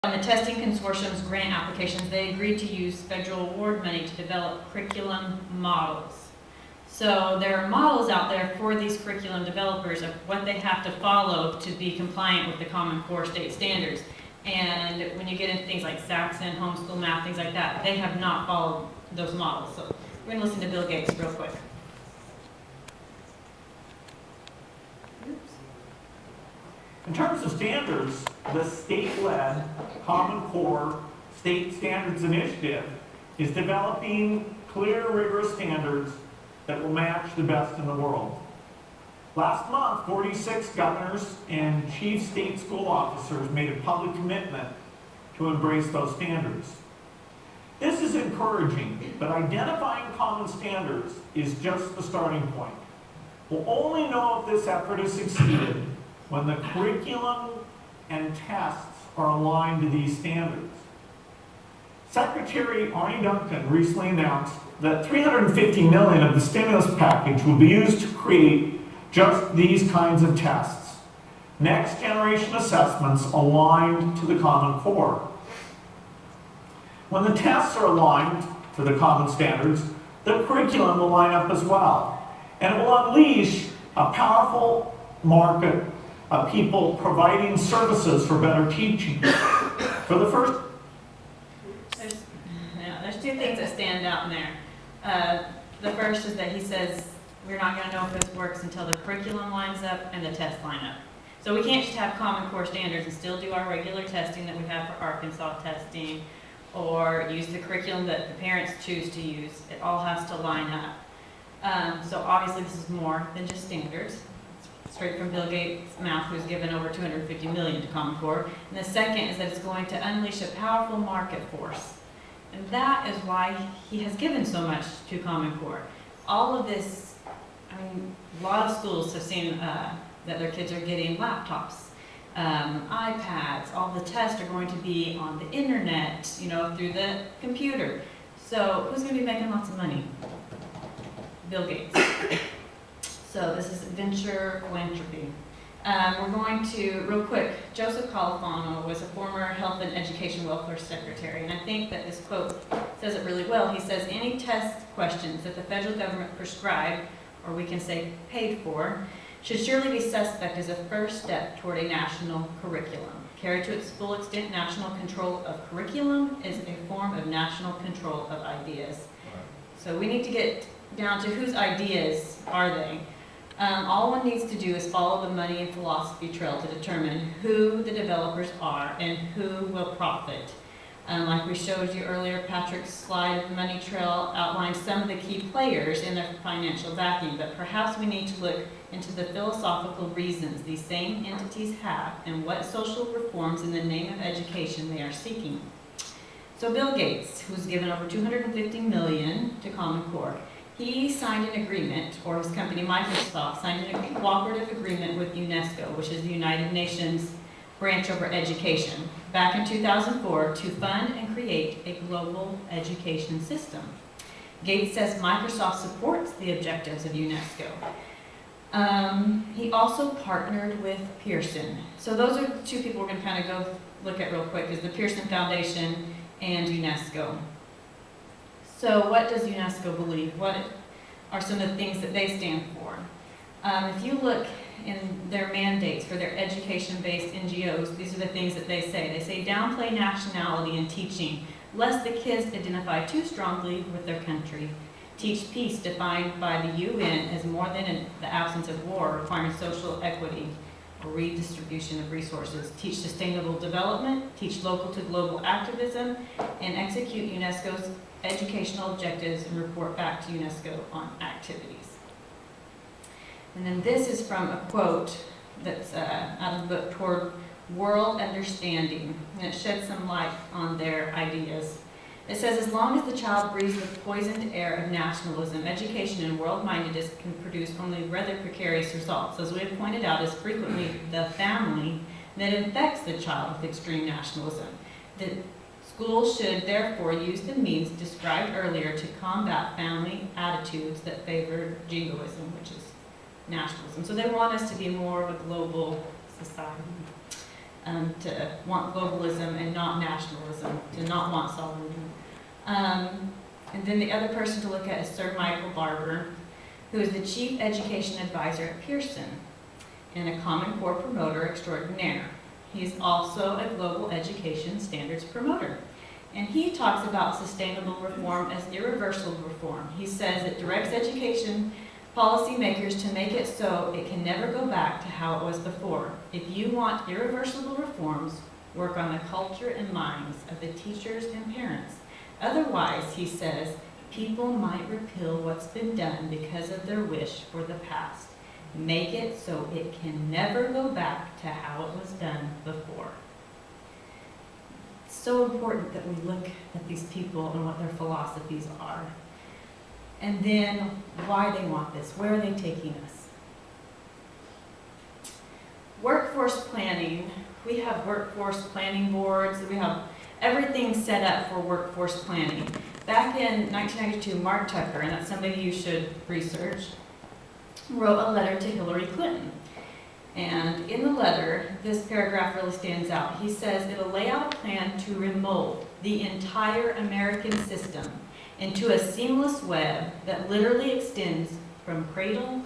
On the testing consortium's grant applications, they agreed to use federal award money to develop curriculum models. So there are models out there for these curriculum developers of what they have to follow to be compliant with the Common Core state standards. And when you get into things like Saxon, homeschool math, things like that, they have not followed those models. So we're going to listen to Bill Gates real quick. In terms of standards, the state-led Common Core State Standards Initiative is developing clear, rigorous standards that will match the best in the world. Last month, 46 governors and chief state school officers made a public commitment to embrace those standards. This is encouraging, but identifying common standards is just the starting point. We'll only know if this effort has succeeded when the curriculum and tests are aligned to these standards. Secretary Arne Duncan recently announced that $350 million of the stimulus package will be used to create just these kinds of tests. Next generation assessments aligned to the Common Core. When the tests are aligned to the common standards, the curriculum will line up as well. And it will unleash a powerful market of people providing services for better teaching. For the first... There's two things that stand out in there. The first is that he says we're not going to know if this works until the curriculum lines up and the tests line up. So we can't just have Common Core standards and still do our regular testing that we have for Arkansas testing, or use the curriculum that the parents choose to use. It all has to line up. So obviously this is more than just standards. Straight from Bill Gates' mouth, who's given over $250 million to Common Core. And the second is that it's going to unleash a powerful market force. And that is why he has given so much to Common Core. All of this, I mean, a lot of schools have seen that their kids are getting laptops, iPads. All the tests are going to be on the internet, you know, through the computer. So who's going to be making lots of money? Bill Gates. So this is venture philanthropy. We're going to, real quick, Joseph Califano was a former Health and Education Welfare Secretary, and I think that this quote says it really well. He says, any test questions that the federal government prescribed, or we can say paid for, should surely be suspect as a first step toward a national curriculum. Carried to its full extent, national control of curriculum is a form of national control of ideas. So we need to get down to whose ideas are they. All one needs to do is follow the money and philosophy trail to determine who the developers are and who will profit. Like we showed you earlier, Patrick's slide of the money trail outlined some of the key players in their financial backing, but perhaps we need to look into the philosophical reasons these same entities have and what social reforms in the name of education they are seeking. So Bill Gates, who's given over $250 million to Common Core, he signed an agreement, or his company Microsoft signed a cooperative agreement with UNESCO, which is the United Nations branch over education, back in 2004 to fund and create a global education system. Gates says Microsoft supports the objectives of UNESCO. He also partnered with Pearson. So those are the two people we're going to kind of go look at real quick, is the Pearson Foundation and UNESCO. So what does UNESCO believe? What are some of the things that they stand for? If you look in their mandates for their education-based NGOs, these are the things that they say. They say downplay nationality in teaching, lest the kids identify too strongly with their country. Teach peace, defined by the UN as more than the absence of war, requiring social equity or redistribution of resources. Teach sustainable development, teach local to global activism, and execute UNESCO's educational objectives and report back to UNESCO on activities. And then this is from a quote that's out of the book, Toward World Understanding, and it sheds some light on their ideas. It says, as long as the child breathes the poisoned air of nationalism, education and world-mindedness can produce only rather precarious results. As we have pointed out, it's frequently the family that infects the child with extreme nationalism. The schools should therefore use the means described earlier to combat family attitudes that favor jingoism, which is nationalism. So they want us to be more of a global society. to want globalism and not nationalism, to not want sovereignty. And then the other person to look at is Sir Michael Barber, who is the Chief Education Advisor at Pearson and a Common Core promoter extraordinaire. He is also a global education standards promoter. And he talks about sustainable reform as irreversible reform. He says it directs education policymakers to make it so it can never go back to how it was before. If you want irreversible reforms, work on the culture and minds of the teachers and parents. Otherwise, he says, people might repeal what's been done because of their wish for the past. Make it so it can never go back to how it was done before. It's so important that we look at these people and what their philosophies are. And then why they want this. Where are they taking us? Workforce planning. We have workforce planning boards. We have everything set up for workforce planning. Back in 1992, Mark Tucker, and that's somebody you should research, wrote a letter to Hillary Clinton. And in the letter, this paragraph really stands out. He says it'll lay out a plan to remold the entire American system into a seamless web that literally extends from cradle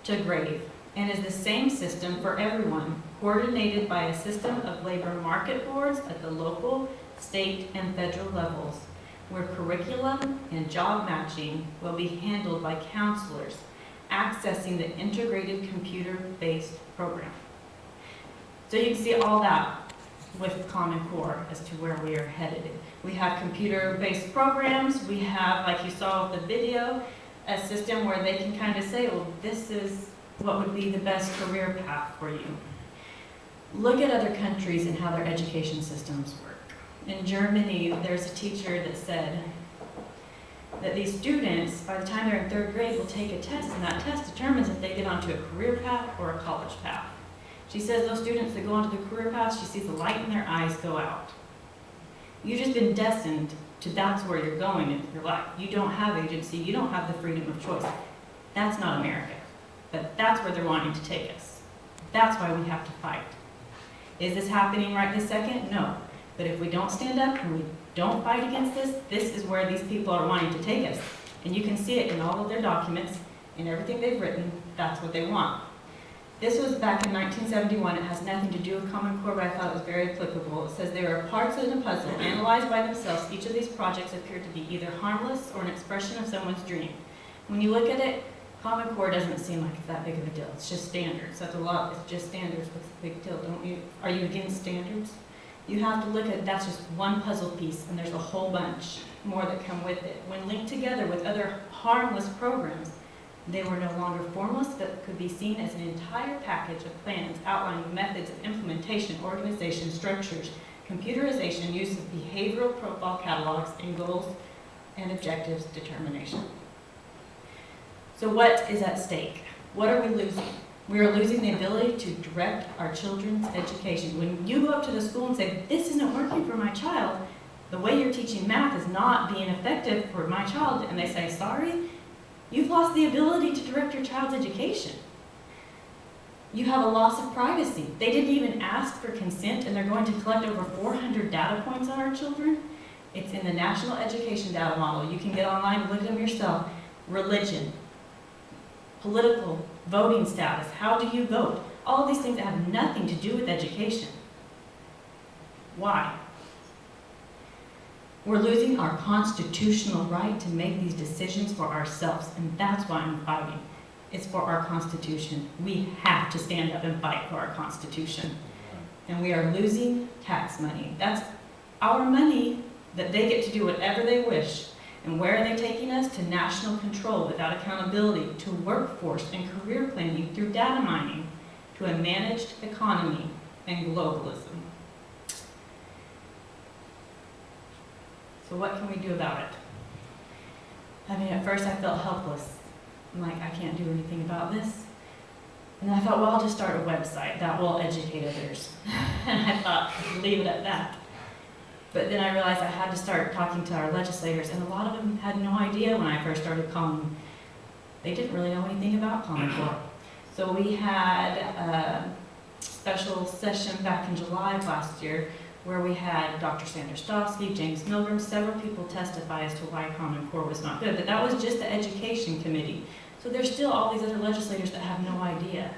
to grave and is the same system for everyone, coordinated by a system of labor market boards at the local, state, and federal levels, where curriculum and job matching will be handled by counselors accessing the integrated computer-based program. So you can see all that with Common Core as to where we are headed. We have computer-based programs. We have, like you saw with the video, a system where they can kind of say, well, this is what would be the best career path for you. Look at other countries and how their education systems work. In Germany, there's a teacher that said that these students, by the time they're in 3rd grade, will take a test, and that test determines if they get onto a career path or a college path. She says those students that go onto the career path, she sees the light in their eyes go out. You've just been destined to that's where you're going in your life. You don't have agency, you don't have the freedom of choice. That's not America, but that's where they're wanting to take us. That's why we have to fight. Is this happening right this second? No. But if we don't stand up and we don't fight against this, this is where these people are wanting to take us. And you can see it in all of their documents, in everything they've written, that's what they want. This was back in 1971. It has nothing to do with Common Core, but I thought it was very applicable. It says there are parts in a puzzle analyzed by themselves. Each of these projects appear to be either harmless or an expression of someone's dream. When you look at it, Common Core doesn't seem like it's that big of a deal. It's just standards. That's a lot. It's just standards. What's the big deal? Are you against standards? You have to look at, that's just one puzzle piece, and there's a whole bunch more that come with it. When linked together with other harmless programs, they were no longer formless, but could be seen as an entire package of plans outlining methods of implementation, organization, structures, computerization, use of behavioral profile catalogs, and goals and objectives determination. So what is at stake? What are we losing? We are losing the ability to direct our children's education. When you go up to the school and say, this isn't working for my child, the way you're teaching math is not being effective for my child, and they say, sorry, you've lost the ability to direct your child's education. You have a loss of privacy. They didn't even ask for consent, and they're going to collect over 400 data points on our children. It's in the National Education Data Model. You can get online and look at them yourself. Religion, political, voting status, how do you vote? All of these things that have nothing to do with education. Why? We're losing our constitutional right to make these decisions for ourselves, and that's why I'm fighting. It's for our Constitution. We have to stand up and fight for our Constitution. And we are losing tax money. That's our money that they get to do whatever they wish. And where are they taking us? To national control without accountability, to workforce and career planning through data mining, to a managed economy and globalism. So what can we do about it? I mean, at first I felt helpless. I'm like, I can't do anything about this. And then I thought, well, I'll just start a website that will educate others. And I thought, leave it at that. But then I realized I had to start talking to our legislators, and a lot of them had no idea when I first started calling. They didn't really know anything about Common Core. So we had special session back in July of last year where we had Dr. Sanders Stofsky, James Milgram, several people testify as to why Common Core was not good, but that was just the education committee. So there's still all these other legislators that have no idea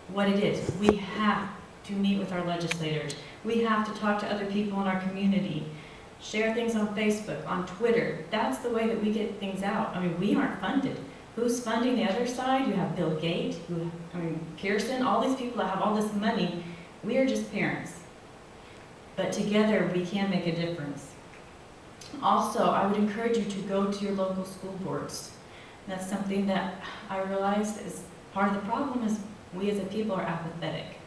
what it is. We have to meet with our legislators. We have to talk to other people in our community, share things on Facebook, on Twitter. That's the way that we get things out. I mean, we aren't funded. Who's funding the other side? You have Bill Gates, Pearson, all these people that have all this money. We are just parents. But together we can make a difference. Also, I would encourage you to go to your local school boards. That's something that I realized is part of the problem is we as a people are apathetic.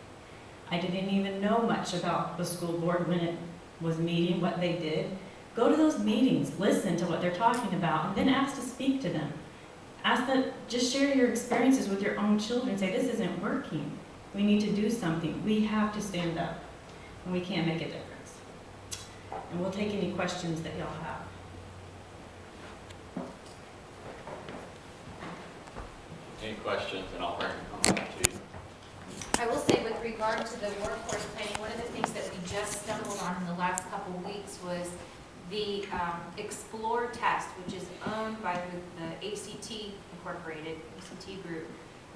I didn't even know much about the school board when it was meeting, what they did. Go to those meetings, listen to what they're talking about, and then ask to speak to them. Ask them, just share your experiences with your own children. Say, this isn't working. We need to do something. We have to stand up, and we can make a difference. And we'll take any questions that y'all have. Any questions, and I'll bring them back to you. I will say with regard to the workforce planning, one of the things that we just stumbled on in the last couple of weeks was the Explore test, which is owned by the ACT Incorporated, ACT Group.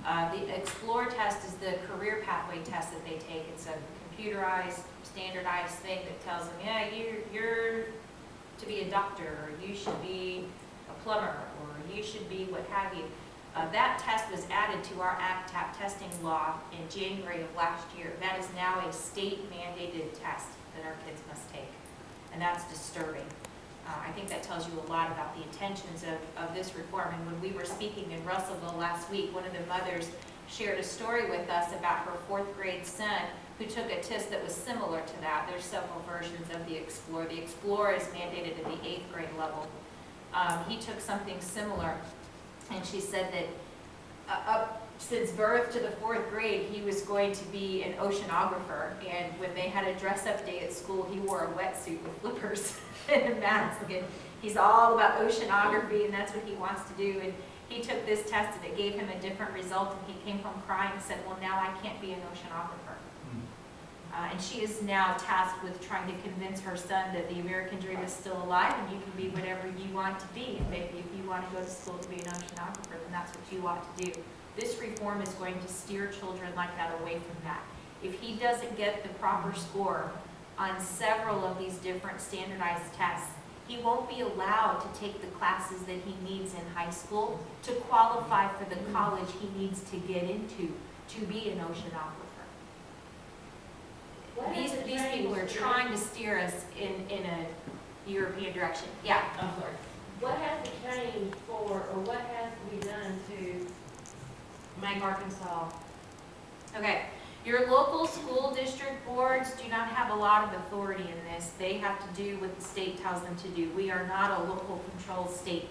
The Explore test is the career pathway test that they take. It's a computerized, standardized thing that tells them, yeah, you're to be a doctor, or you should be a plumber, or you should be what have you. That test was added to our ACTAP testing law in January of last year. That is now a state-mandated test that our kids must take, and that's disturbing. I think that tells you a lot about the intentions of this reform. And when we were speaking in Russellville last week, one of the mothers shared a story with us about her 4th grade son who took a test that was similar to that. There's several versions of the Explore. The Explore is mandated at the 8th grade level. He took something similar, and she said that up since birth to the 4th grade, he was going to be an oceanographer. And when they had a dress-up day at school, he wore a wetsuit with flippers and a mask. And he's all about oceanography, and that's what he wants to do. And he took this test, and it gave him a different result. And he came home crying and said, well, now I can't be an oceanographer. And she is now tasked with trying to convince her son that the American dream is still alive and you can be whatever you want to be. And maybe if you want to go to school to be an oceanographer, then that's what you ought to do. This reform is going to steer children like that away from that. If he doesn't get the proper score on several of these different standardized tests, he won't be allowed to take the classes that he needs in high school to qualify for the college he needs to get into to be an oceanographer. These people are trying to steer us in a European direction. Yeah. I'm sorry. What has to change for, or what has to be done to Make Arkansas. Okay. Your local school district boards do not have a lot of authority in this. They have to do what the state tells them to do. We are not a local controlled state.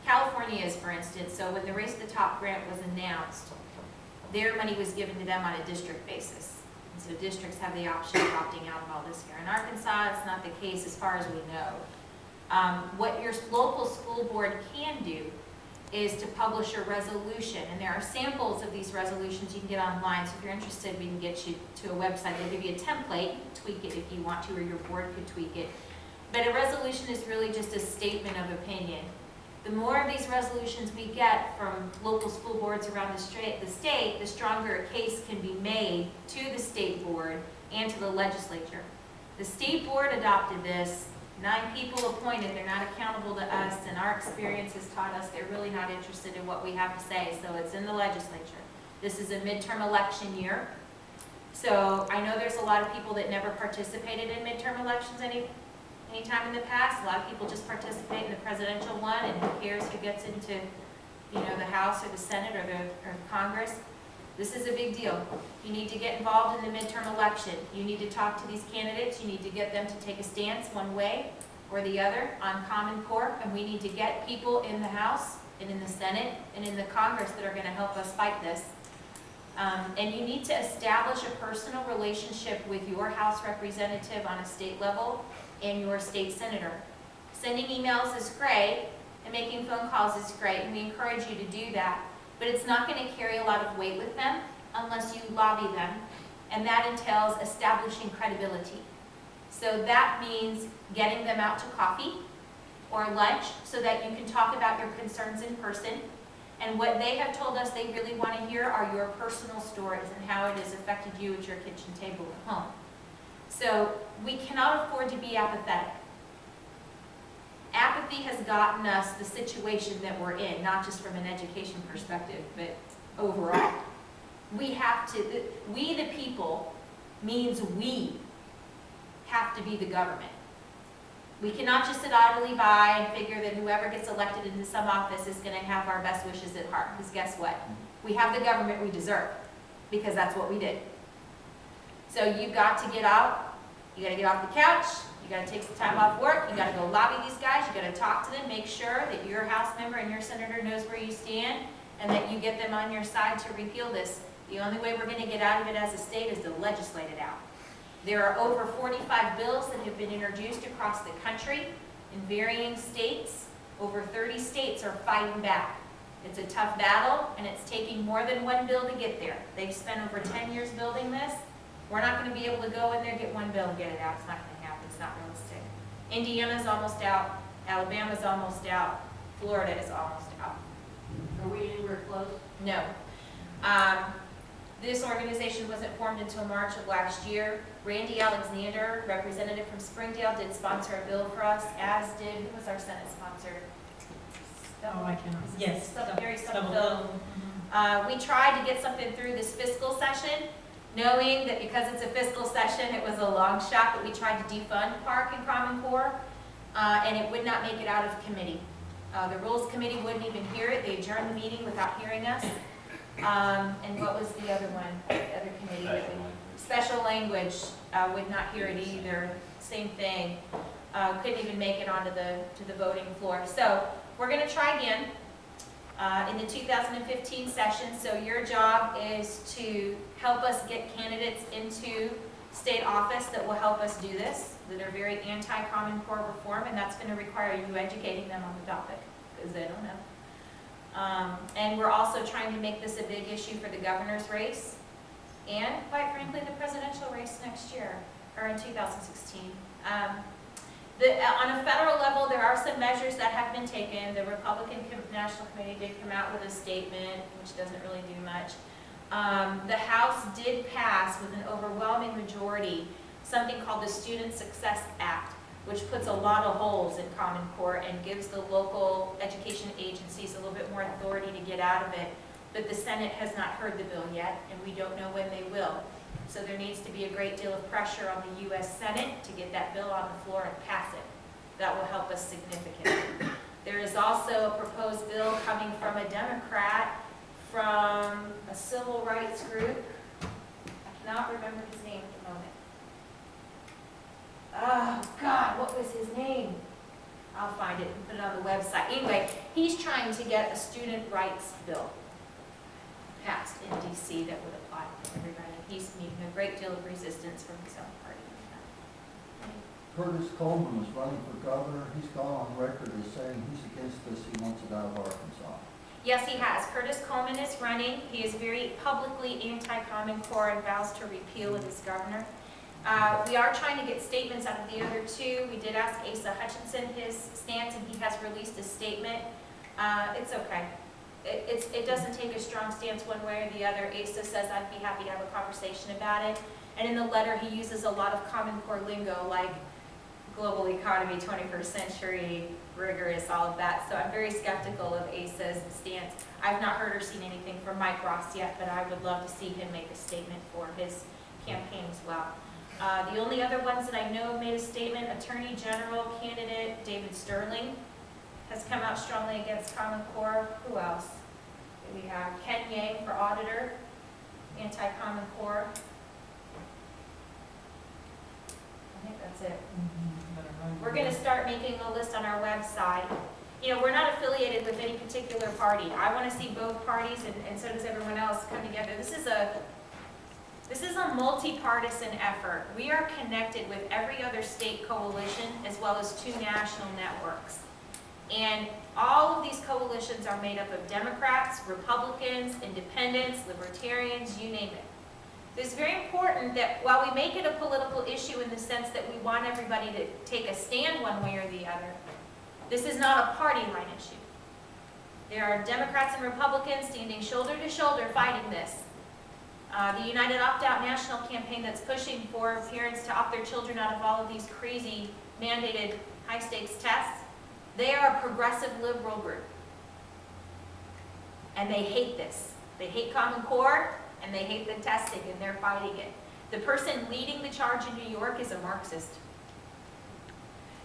California is, for instance, so when the Race to the Top grant was announced, their money was given to them on a district basis. And so districts have the option of opting out of all this here. In Arkansas, it's not the case as far as we know. What your local school board can do is to publish a resolution, and there are samples of these resolutions you can get online, so if you're interested, we can get you to a website. They'll give you a template, tweak it if you want to, or your board could tweak it. But a resolution is really just a statement of opinion. The more of these resolutions we get from local school boards around the state, the stronger a case can be made to the state board and to the legislature. The state board adopted this. 9 people appointed, they're not accountable to us, and our experience has taught us they're really not interested in what we have to say, so it's in the legislature. This is a midterm election year, so I know there's a lot of people that never participated in midterm elections any time in the past. A lot of people just participate in the presidential one, and who cares who gets into, the House or the Senate or Congress. This is a big deal. You need to get involved in the midterm election. You need to talk to these candidates. You need to get them to take a stance one way or the other on Common Core. And we need to get people in the House and in the Senate and in the Congress that are going to help us fight this. And you need to establish a personal relationship with your House representative on a state level and your state senator. Sending emails is great, and making phone calls is great, and we encourage you to do that. But it's not going to carry a lot of weight with them unless you lobby them and that entails establishing credibility. So that means getting them out to coffee or lunch so that you can talk about your concerns in person. And what they have told us they really want to hear are your personal stories and how it has affected you at your kitchen table at home. So we cannot afford to be apathetic. Apathy has gotten us the situation that we're in, not just from an education perspective, but overall. We have to, we the people means we have to be the government. We cannot just sit idly by and figure that whoever gets elected into some office is going to have our best wishes at heart, because guess what? We have the government we deserve, because that's what we did. So you've got to get out, you got to get off the couch, you got to take some time off work, you got to go lobby these guys, you got to talk to them, make sure that your House member and your senator knows where you stand, and that you get them on your side to repeal this. The only way we're going to get out of it as a state is to legislate it out. There are over 45 bills that have been introduced across the country in varying states. Over 30 states are fighting back. It's a tough battle, and it's taking more than one bill to get there. They've spent over 10 years building this. We're not going to be able to go in there, get one bill, and get it out. It's not going to happen. It's not realistic. Indiana's almost out. Alabama's almost out. Florida is almost out. Are we anywhere close? No. This organization wasn't formed until March of last year. Randy Alexander, representative from Springdale, did sponsor a bill for us, as did, who was our Senate sponsor? Oh, I cannot. Yes. Harry Stubblefield. Stubblefield. We tried to get something through this fiscal session, knowing that because it's a fiscal session, it was a long shot, but we tried to defund Park and Common Core, and it would not make it out of committee. The Rules Committee wouldn't even hear it. They adjourned the meeting without hearing us. And what was the other one, the other committee? that we- Special language would not hear it either. Same thing. Couldn't even make it onto the voting floor. So we're going to try again in the 2015 session. So your job is to help us get candidates into state office that will help us do this, that are very anti-Common Core reform, and that's going to require you educating them on the topic, because they don't know. And we're also trying to make this a big issue for the governor's race, and quite frankly, the presidential race next year, or in 2016. On a federal level, there are some measures that have been taken. The Republican National Committee did come out with a statement, which doesn't really do much. The House did pass with an overwhelming majority something called the Student Success Act, which puts a lot of holes in Common Core and gives the local education agencies a little bit more authority to get out of it. But the Senate has not heard the bill yet, and we don't know when they will. So there needs to be a great deal of pressure on the U.S. Senate to get that bill on the floor and pass it. That will help us significantly. There is also a proposed bill coming from a Democrat from a civil rights group. I cannot remember his name at the moment. Oh, God, what was his name? I'll find it and put it on the website. Anyway, he's trying to get a student rights bill passed in D.C. that would apply to everybody. He's meeting a great deal of resistance from his own party. Curtis Coleman is running for governor. He's gone on record as saying he's against this. He wants it out of Arkansas. Yes, he has. Curtis Coleman is running. He is very publicly anti-Common Core and vows to repeal it as governor. We are trying to get statements out of the other two. We did ask Asa Hutchinson his stance, and he has released a statement. It's okay. It doesn't take a strong stance one way or the other. Asa says, I'd be happy to have a conversation about it. And in the letter, he uses a lot of Common Core lingo, like global economy, 21st century, rigorous, all of that. So I'm very skeptical of Asa's stance. I've not heard or seen anything from Mike Ross yet, but I would love to see him make a statement for his campaign as well. The only other ones that I know have made a statement, Attorney General candidate David Sterling has come out strongly against Common Core. Who else? We have Ken Yang for auditor, anti-Common Core. I think that's it. We're going to start making a list on our website. You know, we're not affiliated with any particular party. I want to see both parties, and so does everyone else, come together. This is a multi-partisan effort. We are connected with every other state coalition as well as 2 national networks. And all of these coalitions are made up of Democrats, Republicans, Independents, Libertarians, you name it. It's very important that while we make it a political issue in the sense that we want everybody to take a stand one way or the other, this is not a party line issue. There are Democrats and Republicans standing shoulder to shoulder fighting this. The United Opt-out National campaign that's pushing for parents to opt their children out of all of these crazy mandated high-stakes tests, they are a progressive liberal group. And they hate this. They hate Common Core, and they hate the testing, and they're fighting it. The person leading the charge in New York is a Marxist.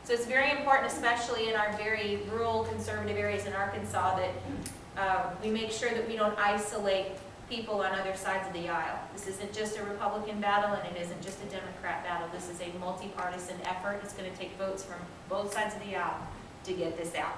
So it's very important, especially in our very rural conservative areas in Arkansas, that we make sure that we don't isolate people on other sides of the aisle. This isn't just a Republican battle, and it isn't just a Democrat battle. This is a multi-partisan effort. It's going to take votes from both sides of the aisle to get this out.